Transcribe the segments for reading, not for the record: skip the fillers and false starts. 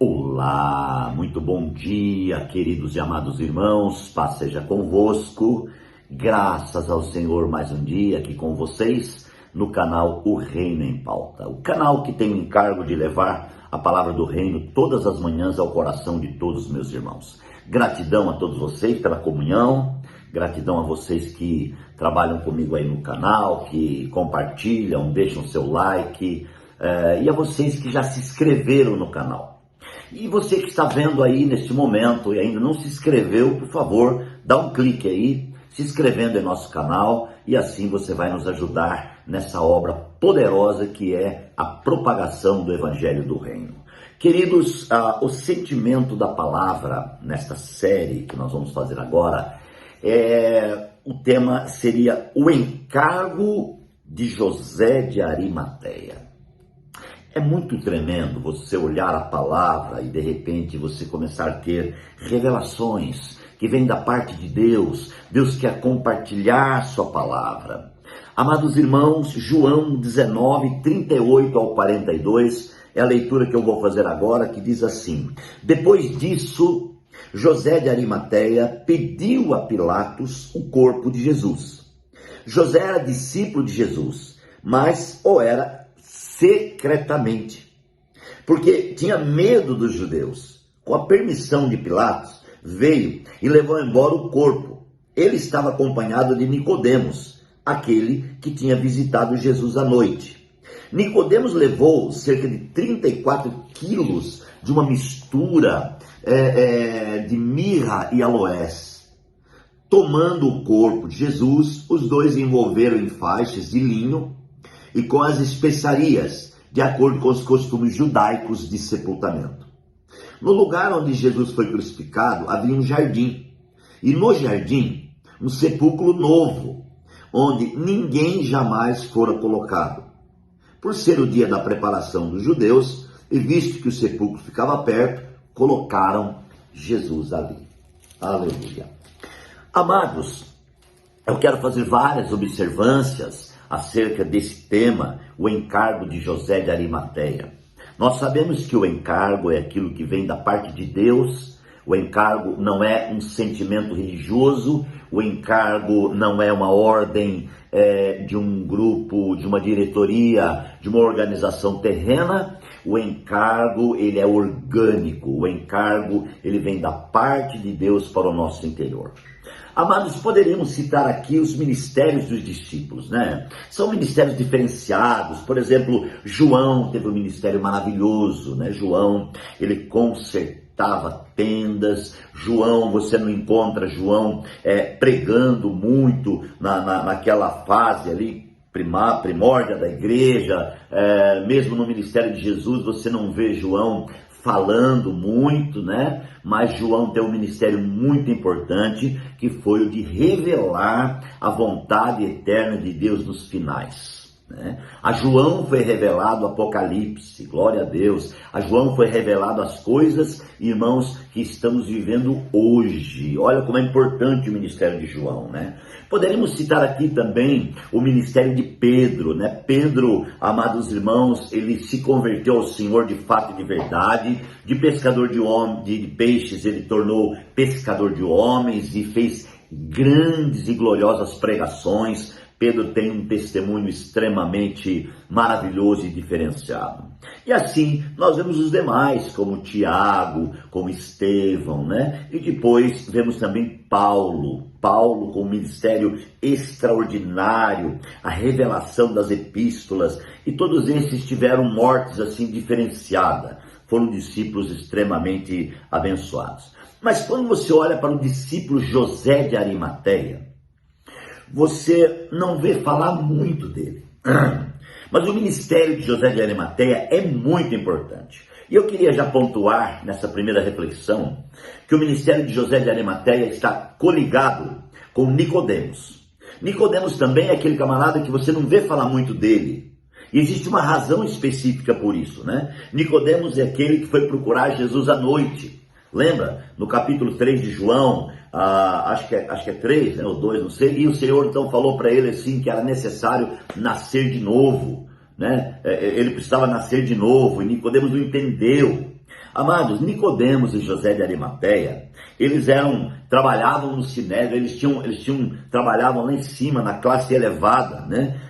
Olá, muito bom dia, queridos e amados irmãos, paz seja convosco, graças ao Senhor mais um dia aqui com vocês no canal O Reino em Pauta, o canal que tem o encargo de levar a palavra do reino todas as manhãs ao coração de todos os meus irmãos. Gratidão a todos vocês pela comunhão, gratidão a vocês que trabalham comigo aí no canal, que compartilham, deixam seu like, e a vocês que já se inscreveram no canal. E você que está vendo aí neste momento e ainda não se inscreveu, por favor, dá um clique aí, se inscrevendo em nosso canal, e assim você vai nos ajudar nessa obra poderosa que é a propagação do Evangelho do Reino. Queridos, o sentimento da palavra nesta série que nós vamos fazer agora, o tema seria o encargo de José de Arimateia. É muito tremendo você olhar a palavra e de repente você começar a ter revelações que vêm da parte de Deus. Deus quer compartilhar sua palavra. Amados irmãos, João 19, 38 ao 42 é a leitura que eu vou fazer agora, que diz assim: Depois disso, José de Arimateia pediu a Pilatos o corpo de Jesus. José era discípulo de Jesus, mas o era secretamente, porque tinha medo dos judeus. Com a permissão de Pilatos, veio e levou embora o corpo. Ele estava acompanhado de Nicodemos, aquele que tinha visitado Jesus à noite. Nicodemos levou cerca de 34 quilos de uma mistura de mirra e aloés. Tomando o corpo de Jesus, os dois envolveram em faixas de linho e com as especiarias, de acordo com os costumes judaicos de sepultamento. No lugar onde Jesus foi crucificado, havia um jardim, e no jardim, um sepulcro novo, onde ninguém jamais fora colocado. Por ser o dia da preparação dos judeus, e visto que o sepulcro ficava perto, colocaram Jesus ali. Aleluia. Amados, eu quero fazer várias observâncias acerca desse tema, o encargo de José de Arimateia. Nós sabemos que o encargo é aquilo que vem da parte de Deus. O encargo não é um sentimento religioso, o encargo não é uma ordem de um grupo, de uma diretoria, de uma organização terrena. O encargo, ele é orgânico, o encargo, ele vem da parte de Deus para o nosso interior. Amados, poderíamos citar aqui os ministérios dos discípulos, né? São ministérios diferenciados. Por exemplo, João teve um ministério maravilhoso, né? João, ele consertava tendas. João, você não encontra João pregando muito naquela fase ali, primórdia da igreja. Mesmo no ministério de Jesus, você não vê João falando muito, né? Mas João tem um ministério muito importante, que foi o de revelar a vontade eterna de Deus nos finais, né? A João foi revelado o Apocalipse, glória a Deus. A João foi revelado as coisas, irmãos, que estamos vivendo hoje. Olha como é importante o ministério de João, né? Poderíamos citar aqui também o ministério de Pedro, né? Pedro, amados irmãos, ele se converteu ao Senhor de fato e de verdade. De pescador de peixes, ele tornou pescador de homens e fez grandes e gloriosas pregações. Pedro tem um testemunho extremamente maravilhoso e diferenciado. E assim, nós vemos os demais, como Tiago, como Estevão, né? E depois vemos também Paulo com um ministério extraordinário, a revelação das epístolas, e todos esses tiveram mortes assim diferenciadas. Foram discípulos extremamente abençoados. Mas quando você olha para o discípulo José de Arimateia, você não vê falar muito dele. Mas o ministério de José de Arimateia é muito importante. E eu queria já pontuar nessa primeira reflexão que o ministério de José de Arimateia está coligado com Nicodemos. Nicodemos também é aquele camarada que você não vê falar muito dele. E existe uma razão específica por isso, né? Nicodemos é aquele que foi procurar Jesus à noite. Lembra? No capítulo 3 de João, acho que é 3, né, ou 2, não sei. E o Senhor então falou para ele assim que era necessário nascer de novo, né? Ele precisava nascer de novo, e Nicodemos não entendeu. Amados, Nicodemos e José de Arimateia, eles trabalhavam no sinédrio, trabalhavam lá em cima, na classe elevada, né?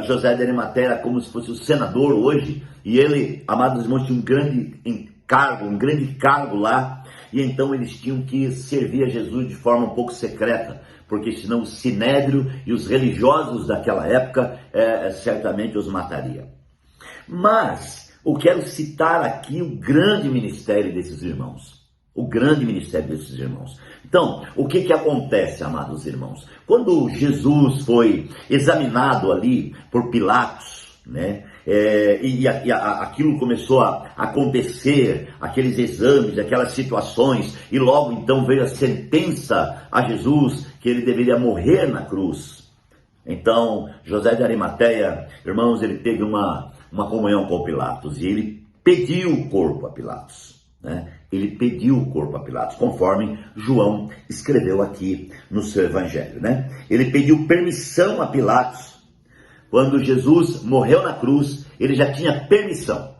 José de Arimateia era como se fosse o senador hoje, e ele, amados irmãos, tinha um grande cargo lá, e então eles tinham que servir a Jesus de forma um pouco secreta, porque senão o sinédrio e os religiosos daquela época certamente os mataria. Mas eu quero citar aqui o grande ministério desses irmãos. O grande ministério desses irmãos. Então, o que acontece, amados irmãos? Quando Jesus foi examinado ali por Pilatos, né? Aquilo começou a acontecer, aqueles exames, aquelas situações, e logo então veio a sentença a Jesus que ele deveria morrer na cruz. Então, José de Arimateia, irmãos, ele teve uma comunhão com Pilatos, e ele pediu o corpo a Pilatos, né? Ele pediu o corpo a Pilatos, conforme João escreveu aqui no seu evangelho, né? Ele pediu permissão a Pilatos. Quando Jesus morreu na cruz, ele já tinha permissão.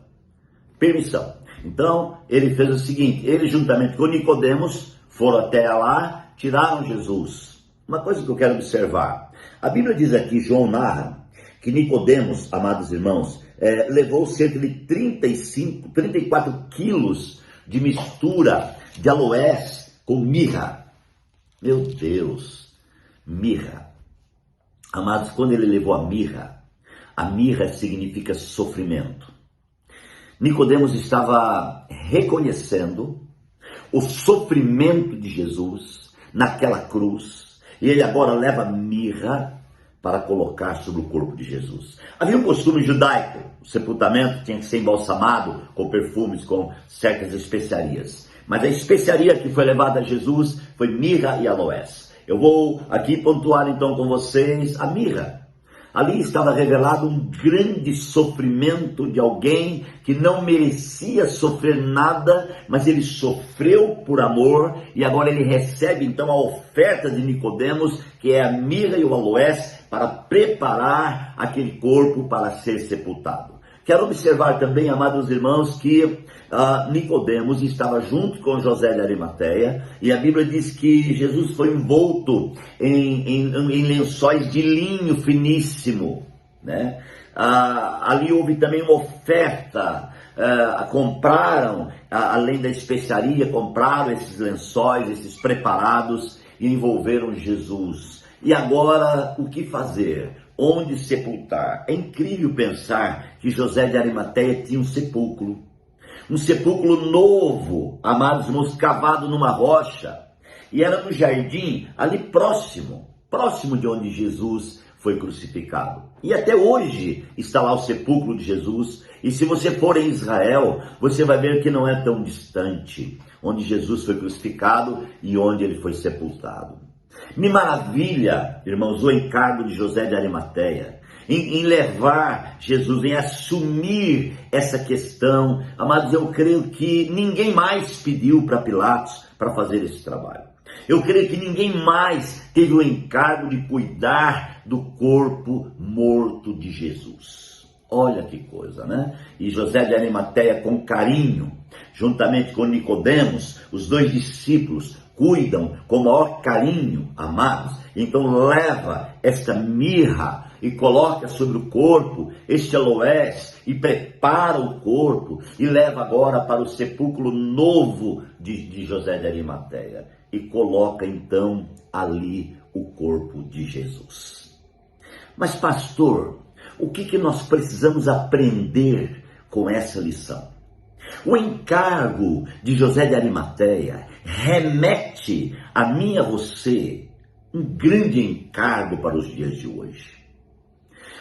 Então, ele fez o seguinte, ele juntamente com Nicodemos foram até lá, tiraram Jesus. Uma coisa que eu quero observar, a Bíblia diz aqui, João narra, que Nicodemos, amados irmãos, levou cerca de 34 quilos de mistura de aloés com mirra. Meu Deus, mirra. Amados, quando ele levou a mirra significa sofrimento. Nicodemos estava reconhecendo o sofrimento de Jesus naquela cruz, e ele agora leva mirra para colocar sobre o corpo de Jesus. Havia um costume judaico, o sepultamento tinha que ser embalsamado com perfumes, com certas especiarias. Mas a especiaria que foi levada a Jesus foi mirra e aloés. Eu vou aqui pontuar então com vocês a mirra. Ali estava revelado um grande sofrimento de alguém que não merecia sofrer nada, mas ele sofreu por amor, e agora ele recebe então a oferta de Nicodemos, que é a mirra e o aloés, para preparar aquele corpo para ser sepultado. Quero observar também, amados irmãos, que Nicodemos estava junto com José de Arimateia, e a Bíblia diz que Jesus foi envolto em lençóis de linho finíssimo, né? Ali houve também uma oferta, compraram, além da especiaria, compraram esses lençóis, esses preparados, e envolveram Jesus. E agora, o que fazer? Onde sepultar? É incrível pensar que José de Arimateia tinha um sepulcro novo, amados irmãos, cavado numa rocha, e era no jardim, ali próximo de onde Jesus foi crucificado. E até hoje está lá o sepulcro de Jesus, e se você for em Israel, você vai ver que não é tão distante, onde Jesus foi crucificado e onde ele foi sepultado. Me maravilha, irmãos, o encargo de José de Arimateia, em levar Jesus, em assumir essa questão. Amados, eu creio que ninguém mais pediu para Pilatos para fazer esse trabalho. Eu creio que ninguém mais teve o encargo de cuidar do corpo morto de Jesus. Olha que coisa, né? E José de Arimateia, com carinho, juntamente com Nicodemos, os dois discípulos, cuidam com o maior carinho, amados. Então leva esta mirra e coloca sobre o corpo este aloés e prepara o corpo e leva agora para o sepulcro novo de José de Arimateia e coloca então ali o corpo de Jesus. Mas pastor, o que nós precisamos aprender com essa lição? O encargo de José de Arimateia remete a mim e a você um grande encargo para os dias de hoje.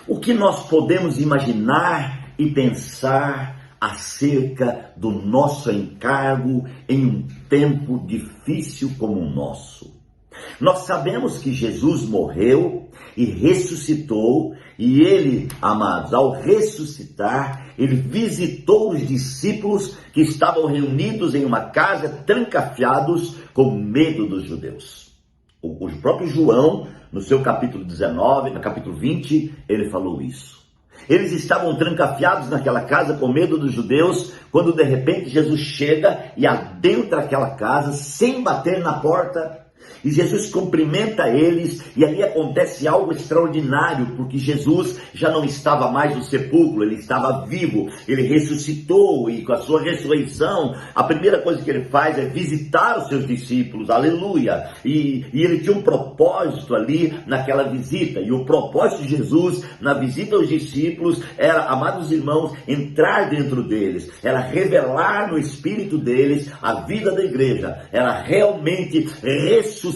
O que nós podemos imaginar e pensar acerca do nosso encargo em um tempo difícil como o nosso? Nós sabemos que Jesus morreu e ressuscitou, e ele, amados, ao ressuscitar, ele visitou os discípulos que estavam reunidos em uma casa, trancafiados, com medo dos judeus. O próprio João, no seu capítulo 19, no capítulo 20, ele falou isso. Eles estavam trancafiados naquela casa com medo dos judeus, quando de repente Jesus chega e adentra aquela casa sem bater na porta. E Jesus cumprimenta eles, e ali acontece algo extraordinário, porque Jesus já não estava mais no sepulcro, ele estava vivo, ele ressuscitou, e com a sua ressurreição, a primeira coisa que ele faz é visitar os seus discípulos, aleluia, e ele tinha um propósito ali naquela visita, e o propósito de Jesus na visita aos discípulos era, amados irmãos, entrar dentro deles, era revelar no espírito deles a vida da igreja, era realmente ressuscitar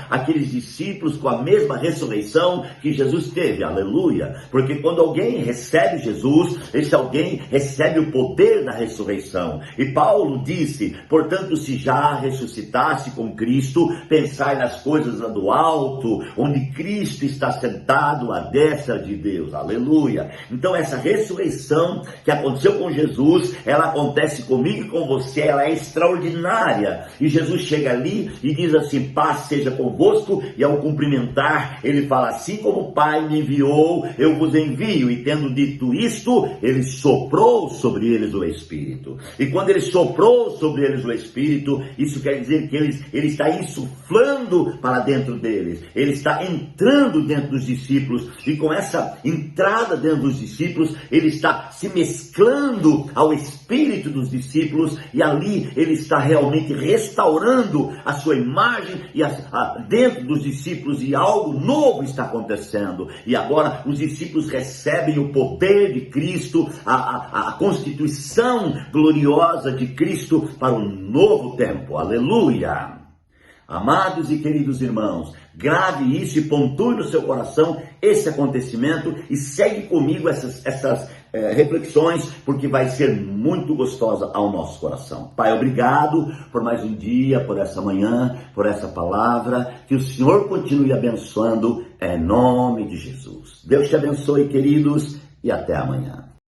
aqueles discípulos com a mesma ressurreição que Jesus teve, aleluia, porque quando alguém recebe Jesus, esse alguém recebe o poder da ressurreição, e Paulo disse, portanto, se já ressuscitasse com Cristo, pensai nas coisas lá do alto, onde Cristo está sentado à destra de Deus, aleluia. Então essa ressurreição que aconteceu com Jesus, ela acontece comigo e com você, ela é extraordinária, e Jesus chega ali e diz assim, paz seja convosco, e ao cumprimentar, ele fala, assim como o Pai me enviou, eu vos envio, e tendo dito isto, ele soprou sobre eles o Espírito, e quando ele soprou sobre eles o Espírito, isso quer dizer que ele está insuflando para dentro deles, ele está entrando dentro dos discípulos, e com essa entrada dentro dos discípulos, ele está se mesclando ao Espírito dos discípulos, e ali ele está realmente restaurando a sua imagem e dentro dos discípulos, e algo novo está acontecendo, e agora os discípulos recebem o poder de Cristo, a constituição gloriosa de Cristo para um novo tempo, aleluia. Amados e queridos irmãos, grave isso e pontue no seu coração esse acontecimento e segue comigo essas reflexões, porque vai ser muito gostosa ao nosso coração. Pai, obrigado por mais um dia, por essa manhã, por essa palavra, que o Senhor continue abençoando, em nome de Jesus. Deus te abençoe, queridos, e até amanhã.